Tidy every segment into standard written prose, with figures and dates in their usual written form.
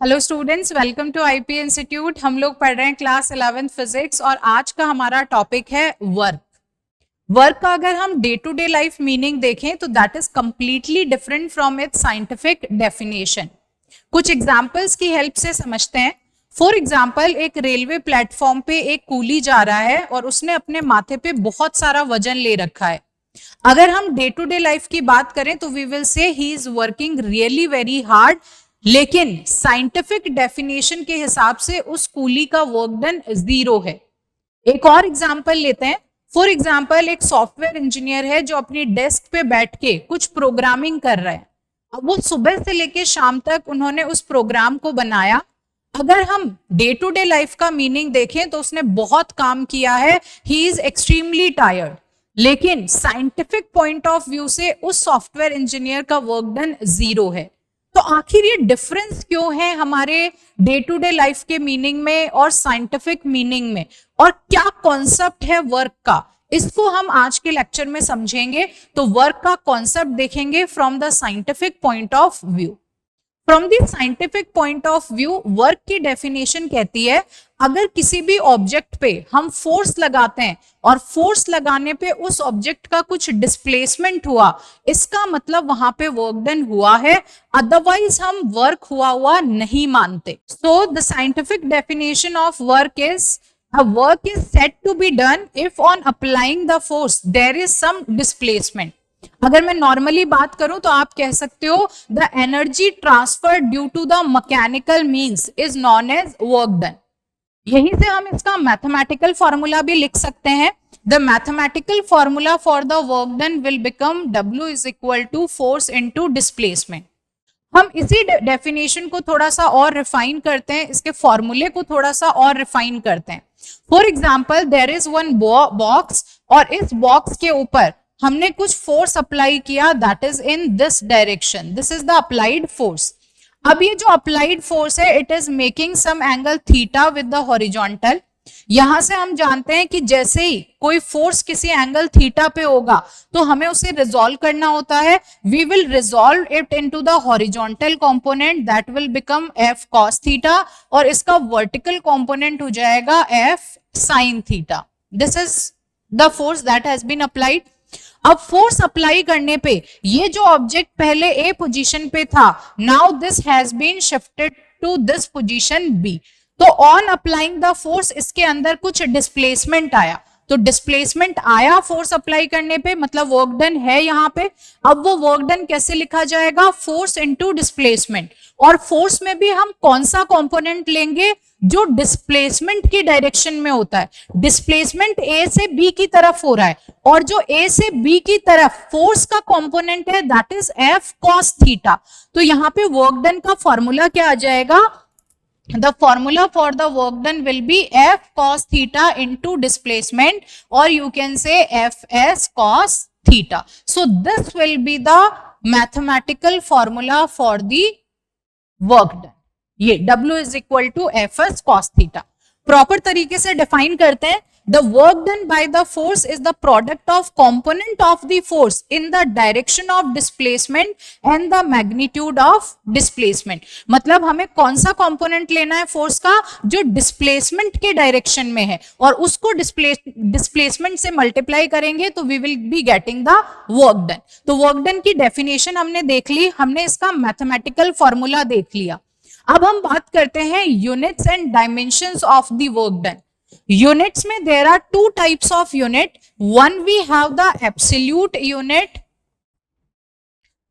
Hello students, welcome to IP institute. हम लोग पढ़ रहे हैं क्लास 11th फिजिक्स और आज का हमारा टॉपिक है वर्क। वर्क का अगर हम day to day life meaning देखें तो that is completely different from its scientific definition. कुछ एग्जाम्पल्स की हेल्प से समझते हैं। फॉर एग्जाम्पल, एक रेलवे प्लेटफॉर्म पे एक कूली जा रहा है और उसने अपने माथे पे बहुत सारा वजन ले रखा है। अगर हम डे टू डे लाइफ की बात करें तो we will say he is working really very hard, लेकिन साइंटिफिक डेफिनेशन के हिसाब से उस कूली का वर्क डन 0 है। एक और एग्जांपल लेते हैं। फॉर एग्जांपल, एक सॉफ्टवेयर इंजीनियर है जो अपनी डेस्क पे बैठ के कुछ प्रोग्रामिंग कर रहा है। अब वो सुबह से लेके शाम तक उन्होंने उस प्रोग्राम को बनाया। अगर हम डे टू डे लाइफ का मीनिंग देखें तो उसने बहुत काम किया है, ही इज एक्सट्रीमली टायर्ड। लेकिन साइंटिफिक पॉइंट ऑफ व्यू से उस सॉफ्टवेयर इंजीनियर का वर्क डन 0 है। तो आखिर ये डिफरेंस क्यों है हमारे डे टू डे लाइफ के मीनिंग में और साइंटिफिक मीनिंग में, और क्या कॉन्सेप्ट है वर्क का, इसको हम आज के लेक्चर में समझेंगे। तो वर्क का कॉन्सेप्ट देखेंगे from the scientific point of view. From the scientific point of view, work की डेफिनेशन कहती है अगर किसी भी ऑब्जेक्ट पे हम फोर्स लगाते हैं और फोर्स लगाने पे उस ऑब्जेक्ट का कुछ डिस्प्लेसमेंट हुआ, इसका मतलब वहां पे वर्क डन हुआ है, अदरवाइज हम वर्क हुआ नहीं मानते। So the scientific definition of work is a work is said to be done if on applying the force there is some displacement। अगर मैं नॉर्मली बात करूं तो आप कह सकते हो the energy transfer due to the mechanical means is known as work done. यहीं से हम इसका मैथमेटिकल फॉर्मूला भी लिख सकते हैं। The mathematical formula for the work done will become W is equal to force into displacement. हम इसी डेफिनेशन को थोड़ा सा और रिफाइन करते हैं, इसके फॉर्मूले को थोड़ा सा और रिफाइन करते हैं। For example, there is one box और इस बॉक्स के ऊपर हमने कुछ फोर्स अप्लाई किया, that is in this direction, this is the applied force. अब ये जो अप्लाइड फोर्स है, it is making some angle theta with the horizontal. यहां से हम जानते हैं कि जैसे ही कोई फोर्स किसी एंगल थीटा पे होगा तो हमें उसे रिजॉल्व करना होता है। We will resolve it into the horizontal component, that will become f cos theta, और इसका वर्टिकल कंपोनेंट हो जाएगा f sine theta. This is the force that has been applied. अब फोर्स अप्लाई करने पे ये जो ऑब्जेक्ट पहले ए पोजीशन पे था, now this has been shifted to this position B. तो ऑन अप्लाइंग द फोर्स इसके अंदर कुछ डिस्प्लेसमेंट आया, तो डिस्प्लेसमेंट आया फोर्स अप्लाई करने पे, मतलब वर्क डन है यहाँ पे। अब वो वर्क डन कैसे लिखा जाएगा? Force into displacement. और फोर्स में भी हम कौन सा कंपोनेंट लेंगे? जो डिस्प्लेसमेंट की डायरेक्शन में होता है। डिस्प्लेसमेंट ए से बी की तरफ हो रहा है और जो ए से बी की तरफ फोर्स का कंपोनेंट है that is F cos theta. तो यहाँ पे वर्क डन का फॉर्मूला क्या आ जाएगा? The formula for the work done will be F cos theta into displacement, or you can say Fs cos theta. So this will be the mathematical formula for the work done. ये W is equal to Fs cos theta. Proper तरीके से define करते हैं। The work done by the force is the product of component of the force in the direction of displacement and the magnitude of displacement। मतलब हमें कौन सा component लेना है फोर्स का? जो डिस्प्लेसमेंट के डायरेक्शन में है, और उसको डिस्प्लेसमेंट से मल्टीप्लाई करेंगे तो we will be getting the work done. तो वर्क डन की डेफिनेशन हमने देख ली, हमने इसका मैथमेटिकल फॉर्मूला देख लिया। अब हम बात करते हैं units and dimensions of the work done. Units में there are two types of unit. One we have the absolute unit,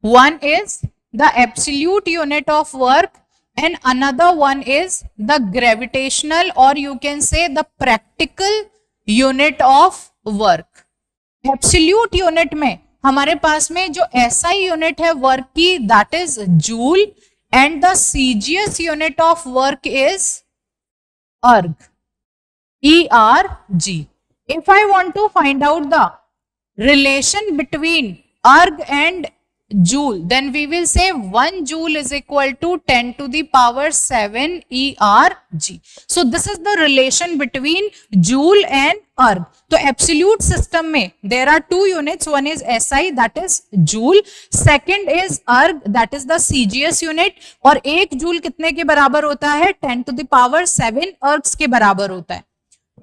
one is the absolute unit of work and another one is the gravitational, or you can say the practical unit of work। Absolute unit में हमारे पास में जो SI unit है work की, that is joule, and the CGS unit of work is erg, ERG। If I want to find out the relation between erg and joule, then we will say 1 joule is equal to 10 to the power 7 ERG. So this is the relation between joule and erg. तो absolute system में there are two units, one is SI that is joule, second is erg that is the CGS unit, और एक joule कितने के बराबर होता है, 10 to the power 7 ergs के बराबर होता है.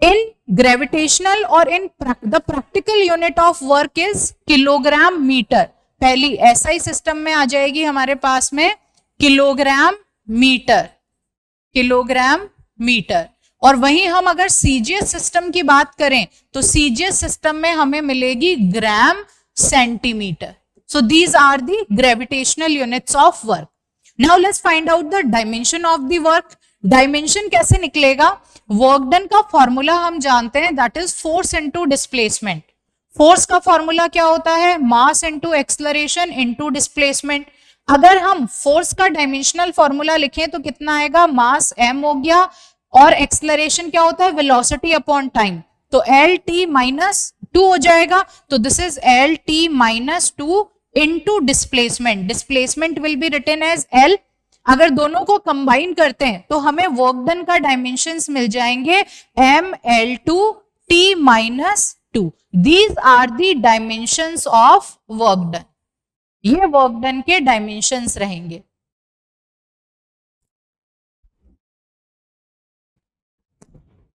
In gravitational or in the practical unit of work is kilogram meter. पहली SI सिस्टम में आ जाएगी हमारे पास में किलोग्राम मीटर, किलोग्राम मीटर. और वहीं हम अगर CGS सिस्टम की बात करें तो CGS सिस्टम में हमें मिलेगी gram centimetre. So these are the gravitational units of work. Now let's find out the dimension of the work. Dimension कैसे निकलेगा? वर्क डन का फॉर्मूला हम जानते हैं, that is force into displacement. Force का फॉर्मूला क्या होता है? Mass into acceleration into displacement. अगर हम फोर्स का डायमेंशनल फॉर्मूला लिखें तो कितना आएगा? मास m हो गया और एक्सलरेशन क्या होता है? Velocity upon time. तो LT माइनस 2 हो जाएगा. तो दिस इज LT minus 2 into displacement. Displacement will be written as L. अगर दोनों को कंबाइन करते हैं तो हमें वर्क डन का डायमेंशंस मिल जाएंगे ML2 T minus 2. These are the dimensions of work done. ये वर्क डन के डायमेंशंस रहेंगे.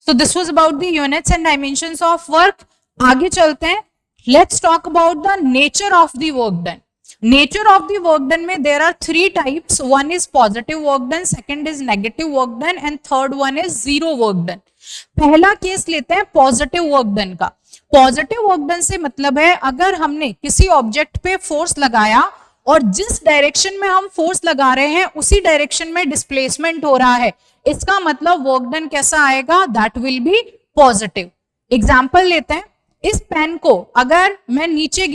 So this was about the units and dimensions of work. आगे चलते हैं. Let's talk about the nature of the work done. Nature of the work done में there are 3 types. One is positive work done, second is negative work done and third one is zero work done. पहला case लेते हैं positive work done का. Positive work done से मतलब है अगर हमने किसी ऑब्जेक्ट पे फोर्स लगाया और जिस डायरेक्शन में हम फोर्स लगा रहे हैं उसी डायरेक्शन में डिस्प्लेसमेंट हो रहा है, इसका मतलब वर्क डन कैसा आएगा? That will be positive. Example लेते हैं. इस पेन को अगर मैं नीचे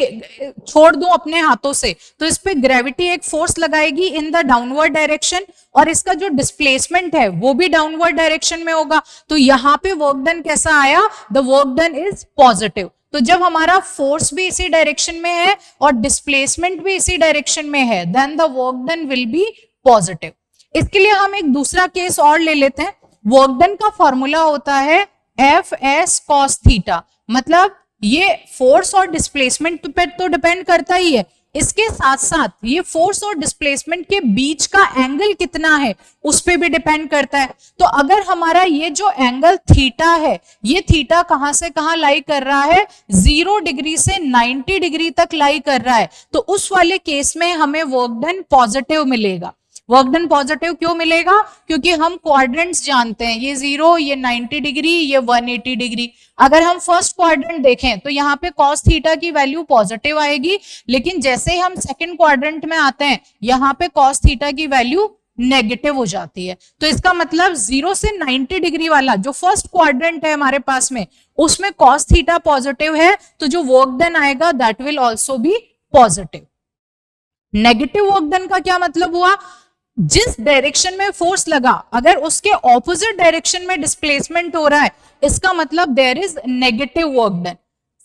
छोड़ दूं अपने हाथों से तो इस पे ग्रेविटी एक फोर्स लगाएगी इन द डाउनवर्ड डायरेक्शन और इसका जो डिस्प्लेसमेंट है वो भी डाउनवर्ड डायरेक्शन में होगा. तो यहाँ पे वर्क डन कैसा आया? The work done is positive. तो जब हमारा फोर्स भी इसी डायरेक्शन में है और डिस्प्लेसमेंट भी इसी डायरेक्शन में है, then the work done will be positive. इसके लिए हम एक दूसरा केस और ले लेते हैं. वर्क डन का फॉर्मूला होता है FS cos थीटा. मतलब ये फोर्स और डिस्प्लेसमेंट पे तो डिपेंड करता ही है, इसके साथ साथ ये फोर्स और डिस्प्लेसमेंट के बीच का एंगल कितना है उस पे भी डिपेंड करता है. तो अगर हमारा ये जो एंगल थीटा है, ये थीटा कहां से कहां लाई कर रहा है? 0 डिग्री से 90 डिग्री तक लाई कर रहा है. तो उस वाले केस में हमें वर्क डन पॉजिटिव मिलेगा. वर्क डन पॉजिटिव क्यों मिलेगा? क्योंकि हम क्वाड्रेंट्स जानते हैं, ये 0, ये 90 डिग्री, ये 180 डिग्री. अगर हम फर्स्ट क्वाड्रेंट देखें तो यहाँ पे कॉस थीटा की वैल्यू पॉजिटिव आएगी, लेकिन जैसे ही हम सेकंड क्वाड्रेंट में आते हैं यहाँ पे कॉस थीटा की वैल्यू नेगेटिव हो जाती है. तो इसका मतलब 0 से 90 डिग्री वाला जो फर्स्ट क्वाड्रेंट है हमारे पास में, उसमें कॉस थीटा पॉजिटिव है, तो जो वर्क डन आएगा that will also be positive. Negative work done का क्या मतलब हुआ? जिस डायरेक्शन में फोर्स लगा अगर उसके ऑपोजिट डायरेक्शन में डिस्प्लेसमेंट हो रहा है, इसका मतलब there is negative work done.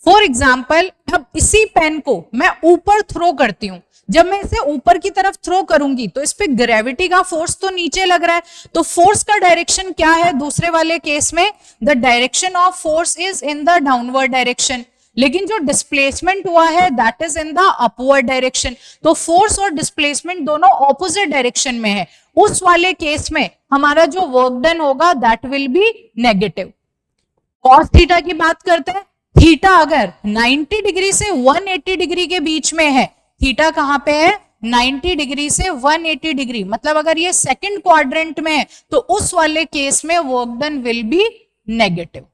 For example, अब इसी पेन को मैं ऊपर थ्रो करती हूं. जब मैं इसे ऊपर की तरफ थ्रो करूंगी तो इस पे ग्रेविटी का फोर्स तो नीचे लग रहा है, तो फोर्स का डायरेक्शन क्या है? दूसरे वाले केस में the direction of force is in the downward direction, लेकिन जो डिस्प्लेसमेंट हुआ है that is in the upward direction. तो फोर्स और डिस्प्लेसमेंट दोनों ऑपोजिट डायरेक्शन में है. उस वाले केस में हमारा जो वर्क डन होगा that will be negative. Cos theta की बात करते हैं. थीटा अगर 90 डिग्री से 180 डिग्री के बीच में है, थीटा कहां पे है? 90 डिग्री से 180 डिग्री. मतलब अगर ये सेकंड क्वाड्रेंट में है तो उस वाले केस में work done will be negative.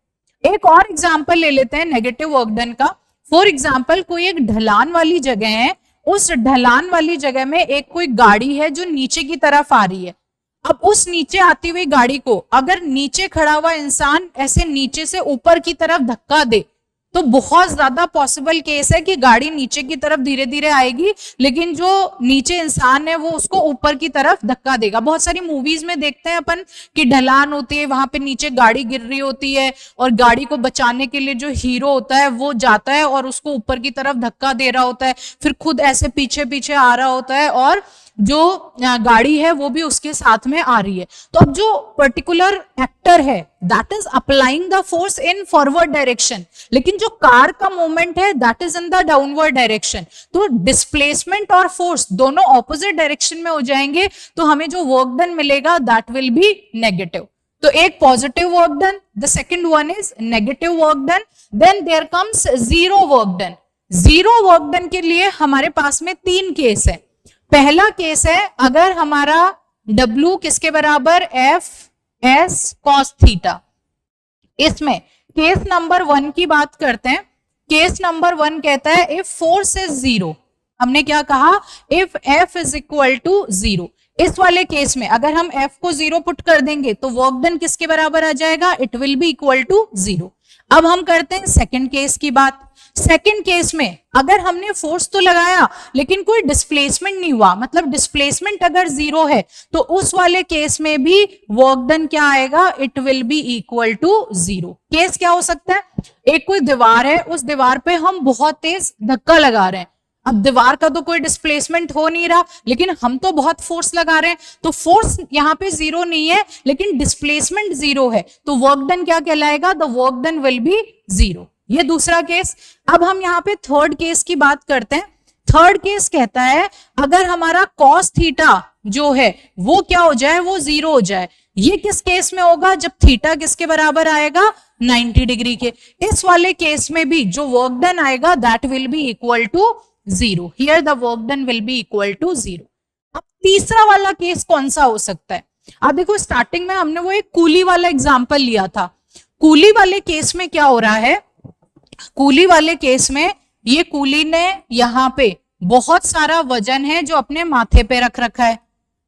एक और एग्जाम्पल ले लेते हैं नेगेटिव वर्क डन का. फॉर एग्जाम्पल, कोई एक ढलान वाली जगह है, उस ढलान वाली जगह में एक कोई गाड़ी है जो नीचे की तरफ आ रही है. अब उस नीचे आती हुई गाड़ी को अगर नीचे खड़ा हुआ इंसान ऐसे नीचे से ऊपर की तरफ धक्का दे तो बहुत ज्यादा पॉसिबल केस है कि गाड़ी नीचे की तरफ धीरे धीरे आएगी, लेकिन जो नीचे इंसान है वो उसको ऊपर की तरफ धक्का देगा। बहुत सारी मूवीज में देखते हैं अपन कि ढलान होती है, वहां पे नीचे गाड़ी गिर रही होती है और गाड़ी को बचाने के लिए जो हीरो होता है वो जाता है और उसको ऊपर की तरफ धक्का दे रहा होता है, फिर खुद ऐसे पीछे पीछे आ रहा होता है और जो गाड़ी है वो भी उसके साथ में आ रही है। तो अब जो पर्टिकुलर एक्टर है that is applying the force in forward direction, लेकिन जो कार का मूवमेंट है that is in the downward direction. तो डिस्प्लेसमेंट और फोर्स दोनों ऑपोजिट डायरेक्शन में हो जाएंगे, तो हमें जो वर्क डन मिलेगा दैट विल बी नेगेटिव। तो एक positive work done, the second one is negative work done, then there comes zero work done. Zero work done के लिए हमारे पास में तीन केस है। पहला केस है अगर हमारा W किसके बराबर एफ एस कॉस थीटा। इसमें केस नंबर 1 की बात करते हैं। केस नंबर 1 कहता है इफ फोर्स इज जीरो, हमने क्या कहा, if F is equal to zero. इस वाले केस में अगर हम F को जीरो पुट कर देंगे तो वर्क डन किसके बराबर आ जाएगा, it will be equal to zero. अब हम करते हैं सेकंड केस की बात। सेकंड केस में अगर हमने फोर्स तो लगाया लेकिन कोई डिस्प्लेसमेंट नहीं हुआ, मतलब डिस्प्लेसमेंट अगर जीरो है, तो उस वाले केस में भी वर्क डन क्या आएगा, it will be equal to zero. Case क्या हो सकता है, एक कोई दीवार है, उस दीवार पे हम बहुत तेज धक्का लगा रहे हैं। अब दीवार का तो कोई डिस्प्लेसमेंट हो नहीं रहा, लेकिन हम तो बहुत फोर्स लगा रहे हैं, तो फोर्स यहाँ पे जीरो नहीं है लेकिन डिस्प्लेसमेंट जीरो है, तो वर्क डन क्या कहलाएगा, the work done will B zero. ये दूसरा केस। अब हम यहाँ पे थर्ड केस की बात करते हैं। थर्ड केस कहता है अगर हमारा कॉस थीटा जो है वो क्या हो जाए, वो जीरो हो जाए। ये किस केस में होगा, जब थीटा किसके बराबर आएगा, 90 डिग्री के। इस वाले केस में भी जो वर्क डन आएगा that will be equal to zero. Here the work done will be equal to zero. अब तीसरा वाला केस कौन सा हो सकता है, अब देखो स्टार्टिंग में हमने वो एक कूली वाला एग्जांपल लिया था। कूली वाले केस में क्या हो रहा है, कूली वाले केस में ये कूली ने यहाँ पे बहुत सारा वजन है जो अपने माथे पे रख रखा है।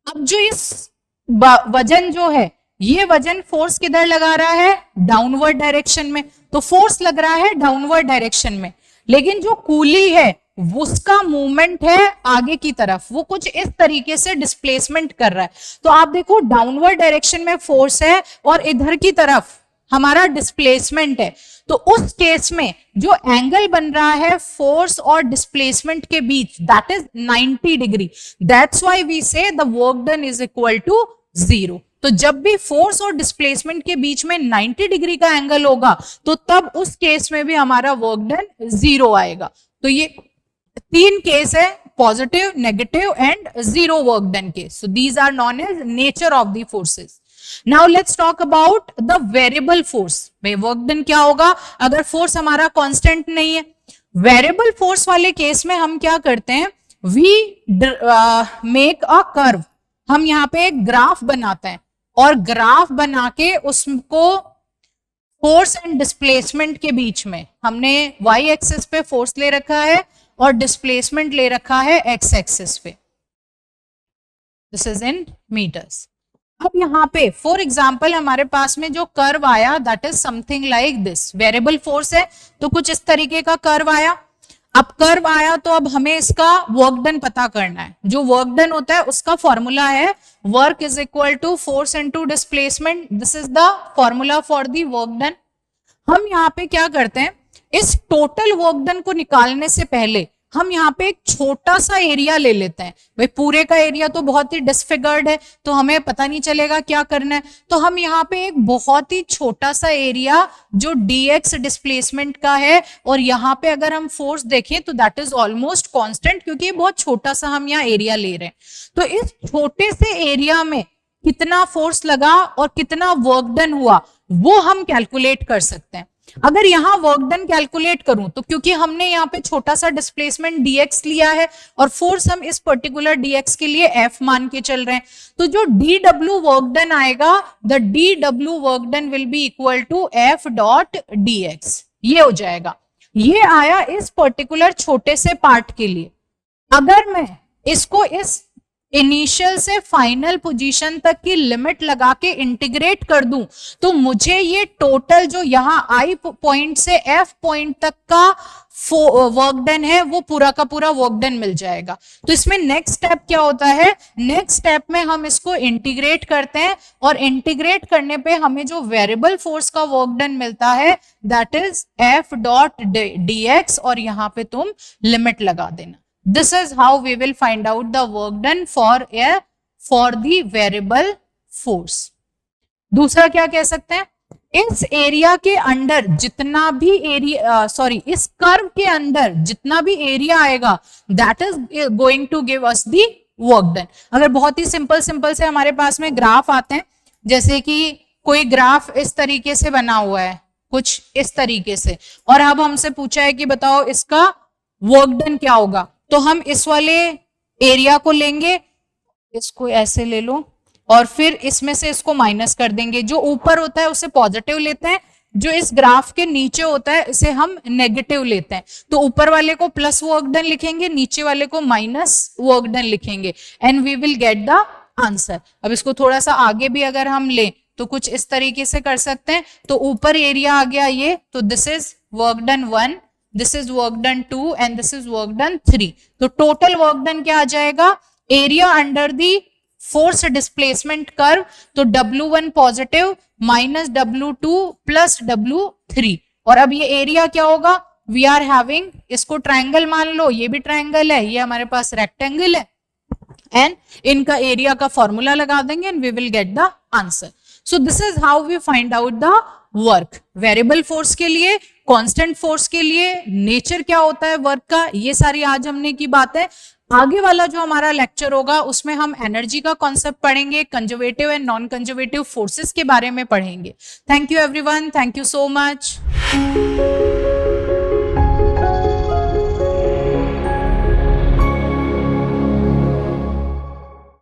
अब जो इस वजन जो है, ये वजन फोर्स किधर लगा रहा है, डाउनवर्ड डायरेक्शन में, तो फोर्स लग रहा है डाउनवर्ड डायरेक्शन में। लेकिन जो कूली है उसका मूवमेंट है आगे की तरफ, वो कुछ इस तरीके से डिस्प्लेसमेंट कर रहा है। तो आप देखो डाउनवर्ड डायरेक्शन में फोर्स है और इधर की तरफ हमारा डिस्प्लेसमेंट है, तो उस केस में जो एंगल बन रहा है फोर्स और डिस्प्लेसमेंट के बीच दैट इज 90 डिग्री। That's why we say the work done is equal to zero. तो जब भी फोर्स और डिस्प्लेसमेंट के बीच में 90 डिग्री का एंगल होगा तो तब उस केस में भी हमारा वर्क डन जीरो आएगा। तो ये तीन केस है, positive, negative and zero work done case. So these are known as nature of the forces. Now let's talk about the variable force. भाई वर्क डन क्या होगा अगर फोर्स हमारा कांस्टेंट नहीं है। वेरिएबल फोर्स वाले केस में हम क्या करते हैं, वी मेक अ कर्व। हम यहाँ पे एक ग्राफ बनाते हैं और ग्राफ बना के उसको फोर्स एंड डिस्प्लेसमेंट के बीच में हमने वाई एक्सिस पे फोर्स ले रखा है और डिस्प्लेसमेंट ले रखा है एक्स एक्सिस पे। This is in metres. अब यहाँ पे फॉर एग्जाम्पल हमारे पास में जो कर्व आया that is something like this. Variable force है तो कुछ इस तरीके का कर्व आया। अब कर्व आया तो अब हमें इसका वर्क डन पता करना है। जो वर्क डन होता है उसका फॉर्मूला है work is equal to force into displacement. This is the formula for the work done. हम यहाँ पे क्या करते हैं, इस टोटल वर्क डन को निकालने से पहले हम यहाँ पे एक छोटा सा एरिया ले लेते हैं। भाई पूरे का एरिया तो बहुत ही डिसफिगर्ड है तो हमें पता नहीं चलेगा क्या करना है, तो हम यहाँ पे एक बहुत ही छोटा सा एरिया जो dx डिस्प्लेसमेंट का है और यहाँ पे अगर हम फोर्स देखें तो दैट इज ऑलमोस्ट कांस्टेंट, क्योंकि ये बहुत छोटा सा हम यहाँ एरिया ले रहे हैं। तो इस छोटे से एरिया में कितना फोर्स लगा और कितना वर्क डन हुआ वो हम कैलकुलेट कर सकते हैं। अगर यहाँ वर्क डन कैलकुलेट करूं तो क्योंकि हमने यहाँ पे छोटा सा डिस्प्लेसमेंट dx लिया है और फोर्स हम इस पर्टिकुलर dx के लिए f मान के चल रहे हैं, तो जो dw वर्क डन आएगा the dw work done will be equal to f dot dx। ये हो जाएगा, ये आया इस पर्टिकुलर छोटे से पार्ट के लिए। अगर मैं इसको इस इनिशियल से फाइनल पोजीशन तक की लिमिट लगा के इंटीग्रेट कर दूं तो मुझे ये टोटल जो यहाँ आई पॉइंट से एफ पॉइंट तक का वर्क डन है वो पूरा का पूरा वर्क डन मिल जाएगा। तो इसमें नेक्स्ट स्टेप क्या होता है, नेक्स्ट स्टेप में हम इसको इंटीग्रेट करते हैं और इंटीग्रेट करने पे हमें जो वेरिएबल फोर्स का वर्क डन मिलता है that is F dot D x, और यहाँ पे तुम लिमिट लगा देना। This is how we will find out the work done for the variable force। दूसरा क्या कह सकते हैं, इस एरिया के अंदर जितना भी एरिया इस कर्व के अंदर जितना भी एरिया आएगा that is going to give us the work done. अगर बहुत ही सिंपल से हमारे पास में ग्राफ आते हैं, जैसे कि कोई ग्राफ इस तरीके से बना हुआ है, कुछ इस तरीके से, और अब हमसे पूछा है कि बताओ इसका वर्क डन क्या होगा, तो हम इस वाले एरिया को लेंगे, इसको ऐसे ले लो और फिर इसमें से इसको माइनस कर देंगे। जो ऊपर होता है उसे पॉजिटिव लेते हैं, जो इस ग्राफ के नीचे होता है इसे हम नेगेटिव लेते हैं। तो ऊपर वाले को प्लस वर्क डन लिखेंगे, नीचे वाले को माइनस वर्क डन लिखेंगे and we will get the answer. अब इसको थोड़ा सा आगे भी अगर हम ले तो कुछ इस तरीके से कर सकते हैं। तो ऊपर एरिया आ गया ये, तो दिस is work done 1, this is work done 2 and this is work done 3। तो टोटल वर्क डन क्या आ जाएगा, area under the force displacement curve, तो W1 positive minus W2 plus W3। और अब ये एरिया क्या होगा, वी आर हैविंग, इसको ट्रायंगल मान लो, ये भी ट्रायंगल है, ये हमारे पास रेक्टेंगल है, एंड इनका एरिया का फॉर्मूला लगा देंगे and we will get the answer. So this is how we find out the work. Variable force के लिए, कांस्टेंट फोर्स के लिए नेचर क्या होता है वर्क का, ये सारी आज हमने की बात है। आगे वाला जो हमारा लेक्चर होगा उसमें हम एनर्जी का कॉन्सेप्ट पढ़ेंगे, conservative and non conservative forces के बारे में पढ़ेंगे। Thank you everyone, thank you so much.